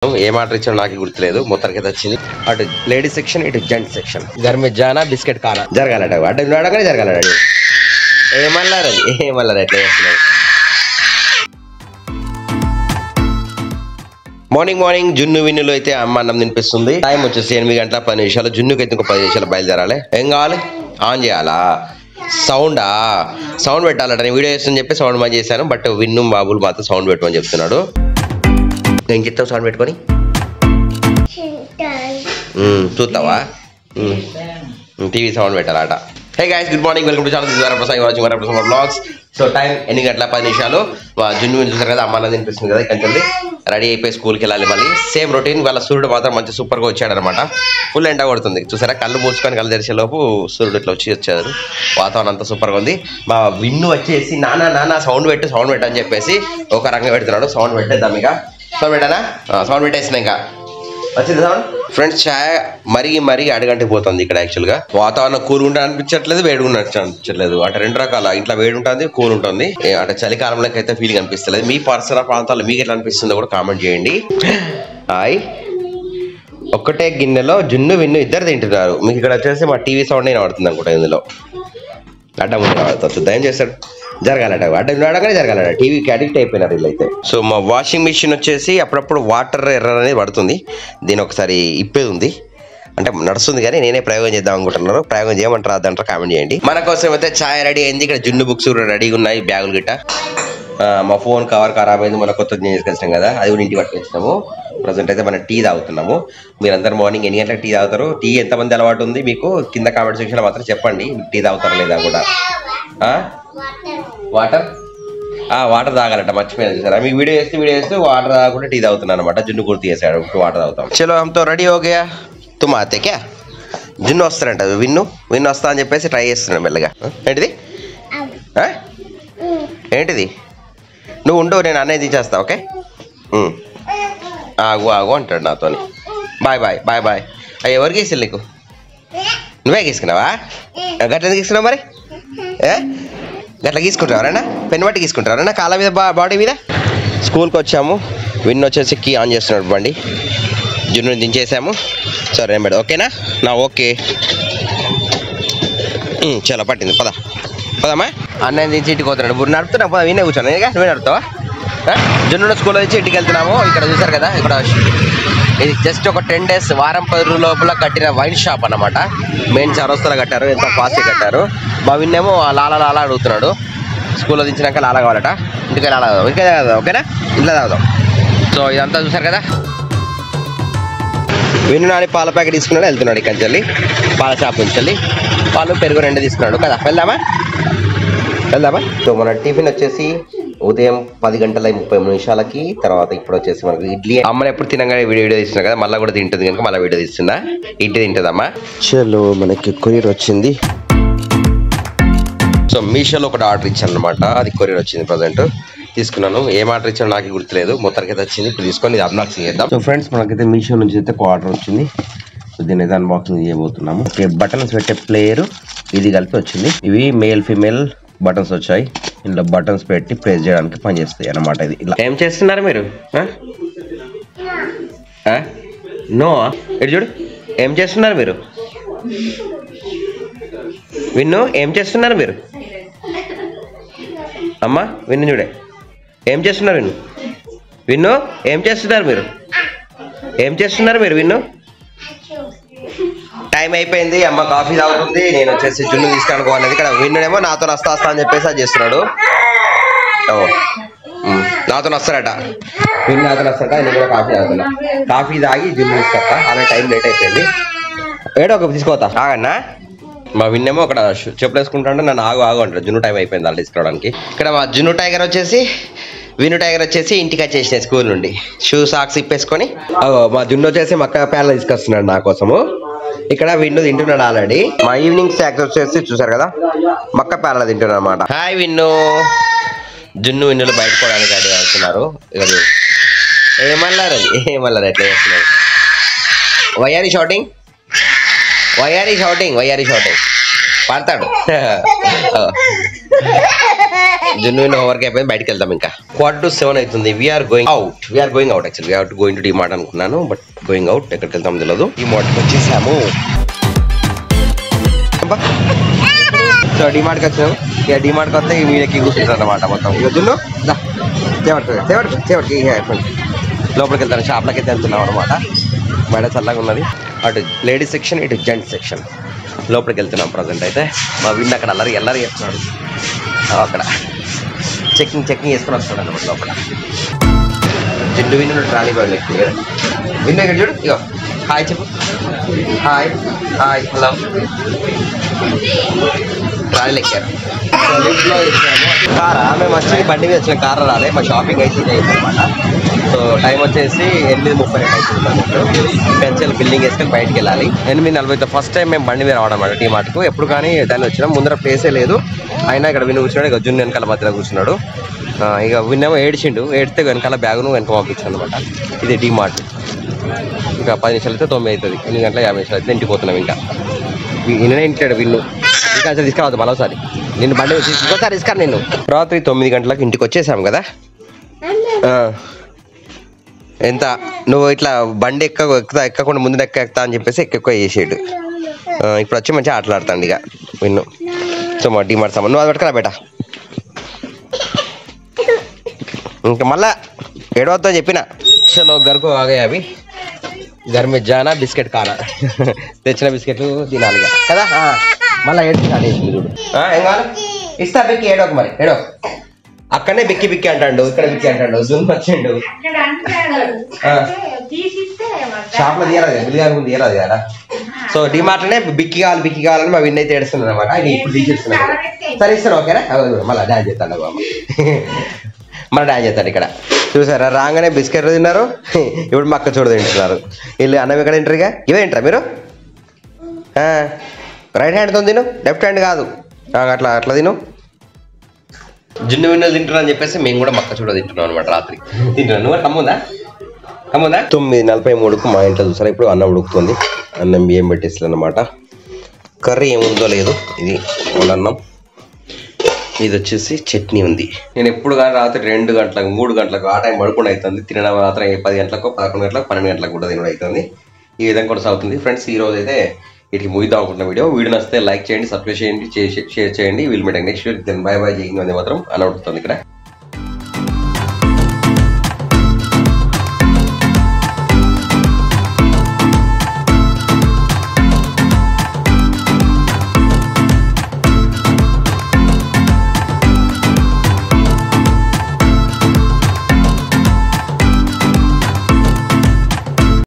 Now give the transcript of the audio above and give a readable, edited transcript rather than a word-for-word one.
ఏ మాట ఇచ్చాడో నాకు గుర్తులేదు. మొత్తానికి వచ్చింది అటు లేడీస్ సెక్షన్ ఇటు జెంట్స్ సెక్షన్. గర్మే జానా బిస్కెట్ కానా జరగాలట అడ్డ అడగానే జరగాలట. ఏమన్నారు ఎట్లా చేస్తున్నారు. మార్నింగ్ జున్ను విన్నులో అయితే అమ్మ అన్నం తినిపిస్తుంది. టైం వచ్చేసి 8 గంటల 10 నిమిషాలు. జున్నుకి అయితే ఇంకో 10 నిమిషాలు బయలుదేరాలి. ఏం కావాలి? ఆన్ చేయాలా? సౌండ్ పెట్టాలట. నేను వీడియో చేస్తాను చెప్పి సౌండ్ బంద్ చేశాను. బట్ విన్ను బాబులు మాత్రం సౌండ్ పెట్టమని చెప్తున్నాడు. ఏం చెప్తావు సౌండ్ పెట్టుకొని? చూస్తావా? టీవీ సౌండ్ పెట్టాలట. Hey guys, good morning, welcome to channel. Watching vlogs. So time 8 గంటల 10 నిమిషాలు. జున్ను చూసారు కదా, అమ్మ అన్నది తినిపిస్తుంది కదా. ఇక్కడ రెడీ అయిపోయి స్కూల్కి వెళ్ళాలి. మళ్ళీ సేమ్ రొటీన్. వాళ్ళ సూర్యుడు మాత్రం మంచి సూపర్గా వచ్చాడనమాట. ఫుల్ ఎండ కొడుతుంది చూసారా. కళ్ళు మూసుకొని కళ్ళు తెరిచేలోపు సూర్యుడు ఇట్లా వచ్చారు. వాతావరణం అంతా సూపర్గా ఉంది. మా విన్ను వచ్చేసి నాన్న సౌండ్ పెట్టు అని చెప్పేసి ఒక రంగం పెడుతున్నాడు. సౌండ్ పెట్టేద్దాం ఇక. సౌండ్ పెట్టానా? సౌండ్ పెట్టేసిన ఇంకా వచ్చింది సౌండ్. ఫ్రెండ్స్, ఛాయ్ మరీ అడగంటికి పోతుంది ఇక్కడ. యాక్చువల్గా వాతావరణం కూల్ ఉంటే అనిపించట్లేదు, వేడి అనిపించట్లేదు. అంటే 2 రకాల, ఇంట్లో వేడి ఉంటుంది, కూల్ ఉంటుంది. అంటే చలికాలంలోకి అయితే ఫీలింగ్ అనిపిస్తలేదు. మీ పరిసర ప్రాంతాల్లో మీకు ఎట్లా అనిపిస్తుందో కూడా కామెంట్ చేయండి. హాయ్. ఒక్కటే గిన్నెలో జున్ను విన్ను ఇద్దరు తింటున్నారు. మీకు ఇక్కడ వచ్చేసి మా టీవీ సౌండ్ అయినా పడుతుంది అనుకుంటా. ఇందులో అడ్డం చూద్దాం ఏం చేస్తాడు. జరగాలట అడ్డం అడగానే జరగాలట. టీవీకి అడిక్ట్ అయిపోయినారు వీళ్ళైతే. సో మా వాషింగ్ మిషన్ వచ్చేసి అప్పుడప్పుడు వాటర్ ఎర్రర్ అనేది పడుతుంది. దీని ఒకసారి ఇప్పేది ఉంది, అంటే నడుస్తుంది కానీ నేనే ప్రయోగం చేద్దాం అనుకుంటున్నారు. ప్రయోగం చేయమంటారు అదంటారు, కామెంట్ చేయండి. మన కోసం అయితే ఛాయ్ రెడీ అయింది. ఇక్కడ జున్ను బుక్స్ రెడీగా ఉన్నాయి, బ్యాగులు గిట్ట. మా ఫోన్ కవర్ ఖరాబ్ అయింది, మన కొత్త తీసుకొచ్చినాం కదా, అది కూడా ఇంటికి పట్టుకొచ్చినాము. ప్రజెంట్ అయితే మనం టీ తాగుతున్నాము. మీరందరూ మార్నింగ్ ఎన్ని గంటలకు టీ తాగుతారు? టీ ఎంతమంది అలవాటు ఉంది మీకు? కింద కామెంట్ సెక్షన్లో మాత్రం చెప్పండి. టీ తాగుతారా లేదా కూడా. వాటర్ తాగాలట, మర్చిపోయినా చూసారా. మీకు వీడియో చేస్తూ వాటర్ తాగకుండా టీ తాగుతున్నాను అనమాట. జున్ను గుర్తు చేశాడు, వాటర్ తాగుతాం. చలో హమ్తో రెడీ హో గయా. తుమ్ ఆతే క్యా? జున్ను వస్తారంట. విన్ను వస్తా అని చెప్పేసి ట్రై చేస్తున్నాడు మెల్లగా. ఏంటిది? నువ్వు ఉండు, నేను అన్నయ్య తీసేస్తా. ఓకే, ఆగు అంటాడు నాతోని. బాయ్. అయ్యి ఎవరికి గీసాను నీకు? నువ్వే గీసుకున్నావా? గట్ల గీసుకున్నావు మరి? గట్లా గీసుకుంటారు ఎవరైనా? పెన్ను బట్టి గీసుకుంటారు ఎవరైనా కాళ్ళ మీద, బాడీ మీద? స్కూల్కి వచ్చాము. విన్ వచ్చేసి కీ ఆన్ చేస్తున్నాడు బండి. జున్ను దించేసాము. సరే మేడం, ఓకేనా? ఓకే. చలో పట్టింది, పదమ్మా. అన్నయ్య దించి ఇంటికి పోతున్నాడు. ఇప్పుడు నడుపుతున్నా, వినే కూర్చోను. నువ్వే నడుపుతావా? జున్ను స్కూల్లో నుంచి ఇంటికి వెళ్తున్నాము. ఇక్కడ చూసారు కదా, ఇక్కడ ఇది జస్ట్ ఒక 10 days, వారం 10 రోజుల లోపల కట్టిన వైన్ షాప్ అన్నమాట. మెయిన్ చౌరస్తాలో కట్టారు, ఎంత ఫాస్ట్గా కట్టారు. మా విన్నేమో లాలా అడుగుతున్నాడు. స్కూల్లో దించినాక లాలా కావాలట. ఇంటికి లాలా తాగుదాం, ఇంటికే తాగుదాం. ఓకేనా? ఇంట్లో తాగుదాం. సో ఇదంతా చూసారు కదా. విన్ను నాని పాల ప్యాకెట్ తీసుకున్నాడు, వెళ్తున్నాడు ఇక్కడి నుంచి, పాల షాప్ నుంచి వెళ్ళి పాలు పెరుగు 2 తీసుకున్నాడు కదా. వెళ్దామా? సో మన టిఫిన్ వచ్చేసి ఉదయం 10 గంటల 30 నిమిషాలకి. తర్వాత ఇప్పుడు వచ్చేసి మనకు ఇడ్లీ. అమ్మని ఎప్పుడు తినగానే వీడియో తీస్తున్నా కదా, మళ్ళీ కూడా తింటుంది కనుక మళ్ళీ వీడియో తీస్తున్నా. ఇడ్లీ తింటుందమ్మా. చలో మనకి కొరియర్ వచ్చింది. సో మీషోలో ఒకటి ఆర్డర్ ఇచ్చాను అనమాట, అది కొరియర్ వచ్చింది. ప్రజెంట్ తీసుకున్నాను. ఏం ఆర్డర్ ఇచ్చాను నాకు గుర్తులేదు. మొత్తానికి అయితే వచ్చింది. ఇప్పుడు తీసుకొని ఇది అన్బాక్సింగ్ చేద్దాం. సో ఫ్రెండ్స్, మనకైతే మీషో నుంచి అయితే ఒక ఆర్డర్ వచ్చింది. సో దీన్ని అయితే అన్బాక్సింగ్ చేయబోతున్నాము. ఓకే, బటన్స్ పెట్టే ప్లేయర్ ఇది కలిపి వచ్చింది. ఇవి మేల్ ఫీమేల్ బటన్స్ వచ్చాయి. ఇందులో బటన్స్ పెట్టి ప్రెస్ చేయడానికి పనిచేస్తాయి అన్నమాట. ఇది ఇలా. ఏం చేస్తున్నారు మీరు? నో, ఇటు చూడు. ఏం చేస్తున్నారు మీరు? విన్ను, ఏం చేస్తున్నారు మీరు? అమ్మా విన్ను చూడే, ఏం చేస్తున్నారు? విన్ను ఏం చేస్తున్నారు మీరు? విన్ను టైం అయిపోయింది. అమ్మ కాఫీ తాగుతుంది, నేను వచ్చేసి జున్ను తీసుకురానుకోవాలనేది. ఇక్కడ విన్నుడేమో నాతో వస్తా అని చెప్పేసి అది చేస్తున్నాడు. నాతో వస్తారట, విన్ను నాతో వస్తారట. నేను కూడా కాఫీ తాగుతున్నా. కాఫీ తాగి జున్ను తీసుకొస్తా. అలా టైం లేట్ అయిపోయింది. ఏడో ఒక తీసుకోతా ఆగన్నా. మా విన్నేమో అక్కడ చెప్పులు వేసుకుంటాంటే నన్ను ఆగు అంటాడు. జున్ను టైం అయిపోయింది అలా తీసుకురావడానికి. ఇక్కడ మా జున్ను టైగర్ వచ్చేసి ఇంటికి వచ్చేసినాయి స్కూల్ నుండి. షూ సాక్స్ ఇప్పేసుకొని. మా జున్ను వచ్చేసి మక్క ప్యాన్లో తీసుకొస్తున్నాడు నా కోసము. ఇక్కడ విన్ను తింటున్నాడు ఆల్రెడీ. మా ఈవినింగ్ స్నాక్స్ వచ్చేసి చూసారు కదా, మక్క ప్యాన్లో తింటున్నాడు అనమాట. హాయ్ విన్ను. జున్ను విన్నులు బయటకోవడానికి రెడీ అవుతున్నారు. ఏమన్నారు ఎట్లా చేస్తున్నారు? Why are you shouting? పడతాడు. జున్ను హోంవర్క్ అయిపోయింది, బయటకు వెళ్దాం. ఇంకా 6:45 అవుతుంది. We're going out actually we're going to DMart అనుకున్నాను, బట్ గోయింగ్ అవుట్. ఎక్కడికి వెళ్తాం తెలియదు. డిమార్ట్కి వచ్చేసాము. సో డిమార్ట్కి వచ్చాము. ఇక డిమార్ట్కి వస్తే మీదకి కూర్చుంటారు అనమాట మొత్తం. ఇక జున్ను లోపలికి వెళ్తాను. షాప్లోకి అయితే వెళ్తున్నాం అనమాట. బయట చల్లగా ఉన్నది. అటు లేడీస్ సెక్షన్, ఇటు జెంట్స్ సెక్షన్. లోపలికి వెళ్తున్నాం ప్రజెంట్ అయితే. మా విన్ అక్కడ ఎల్లరి చేస్తున్నాడు. అక్కడ చెక్కింగ్ చేసుకుని వస్తున్నాడు అన్నమాట లోపల. జెండు విన్ను ట్రాలీ బ్యాగ్ ఎక్కువ విన్ ఇక్కడ చూడు. ఇగో హాయ్ చెప్పు. Hi hello. ట్రాలీ ఎక్కారు. కారా మేము వచ్చి బండి మీద వచ్చిన కార్ రాలే. మా షాపింగ్ అయితే అయింది అనమాట. సో టైం వచ్చేసి 8:30 అవుతుంది. పెన్సిల్ బిల్డింగ్ వేసుకొని బయటకు వెళ్ళాలి. 8:40. ఫస్ట్ టైం మేము బండి మీద రావడం అన్నమాట డిమార్ట్కు. ఎప్పుడు కానీ దాన్ని వచ్చినాం. ముందర ప్లేసే లేదు. అయినా ఇక్కడ విన్ను కూర్చున్నాడు. ఇక జున్ను వెనకాల మధ్యలో కూర్చున్నాడు. ఇక విన్నేమో ఏడిస్తే వెనకాల బ్యాగును వెనక పంపించాను అనమాట. ఇది డిమార్ట్. ఇంకా 10 నిమిషాలు అయితే 9 అవుతుంది. 8:50 అయితే ఇంటికి పోతున్నాం. ఇంకా నిన్నే ఇంటాడు విన్ను. ఇంకా అసలు తీసుకురావద్దు మరోసారి. నిన్ను బండి ఇంకోసారి ఇసుకారు. నిన్ను రాత్రి 9 గంటలకు ఇంటికి వచ్చేసాం కదా. ఎంత నువ్వు ఇట్లా బండి ఎక్కకుండా ముందు ఎక్కుతా అని చెప్పేసి ఎక్కువ చేసేడు. ఇప్పుడు వచ్చి మంచిగా ఆటలాడుతాండి ఇక విన్ను. సో మా డిమార్ట్ సామాన్ నువ్వు అది పట్టుకురా బేటా. ఇంకా మళ్ళా ఏడవద్దని చెప్పిన. చలో గరుకు ఆగాయి అవి. घर में जाना బిస్కెట్ కానా తెచ్చిన బిస్కెట్లు తినాలి కదా. మళ్ళీ ఏడు ఏం కావాలి ఇస్తా. బిక్కి ఏడోక మరి ఏడో. అక్కడనే బిక్కి అంటాడు, ఇక్కడ బిక్కి అంటాడు. జూమ్ వచ్చిండు. షాప్ లో తీయరాదు కదా. సో డిమార్ట్లోనే బిక్కి కావాలని మా విన్ అయితే ఏడుస్తున్నాడు అనమాట. ఇప్పుడు తీసేస్తున్నాడు. సరే ఇస్తాను ఓకేనా. మళ్ళీ డాన్స్ చేస్తాడు మన డాన్స్ చేస్తాడు. ఇక్కడ చూసారా రాగానే బిస్కెట్లు తిన్నారు. ఇప్పుడు మా అక్క చూడ తింటున్నారు. వీళ్ళు అన్నం ఎక్కడ తింటారుగా. ఇవే తింటారా మీరు? రైట్ హ్యాండ్తో తిను, లెఫ్ట్ హ్యాండ్ కాదు. అట్లా తిను. జున్ను విన్నలు తింటున్నా అని చెప్పేసి మేము కూడా మక్క చూడ తింటున్నాం అనమాట. రాత్రి తింటున్నాను. నువ్వు కమ్ముందా 9:43కు మా ఇంట్లో చూసారా. ఇప్పుడు అన్నం ఉడుకుతుంది. అన్నం బియ్యం పెట్టేసి అనమాట. కర్రీ ఏముందో లేదు. ఇది అన్నం. ఇది వచ్చేసి చట్నీ ఉంది. నేను ఎప్పుడు కానీ రాత్రి 2 గంటలకు 3 గంటలకు ఆ టైం పడుకుండా అవుతుంది. తినడం రాత్రి 10 గంటలకు 11 గంటలకు 12 గంటలకు కూడా తినడం అవుతుంది. ఈ విధంగా కొనసాగుతుంది ఫ్రెండ్స్. ఈ రోజు అయితే వీటికి ముగిద్దాం అనుకుంటున్న వీడియో నచ్చితే లైక్ చేయండి, సబ్స్క్రైబ్ చేయండి, షేర్ చేయండి. వీళ్ళు మీటింగ్ నెక్స్ట్ వీక్. బై జై హింద్. మాత్రం అలా ఉంటుంది ఇక్కడ.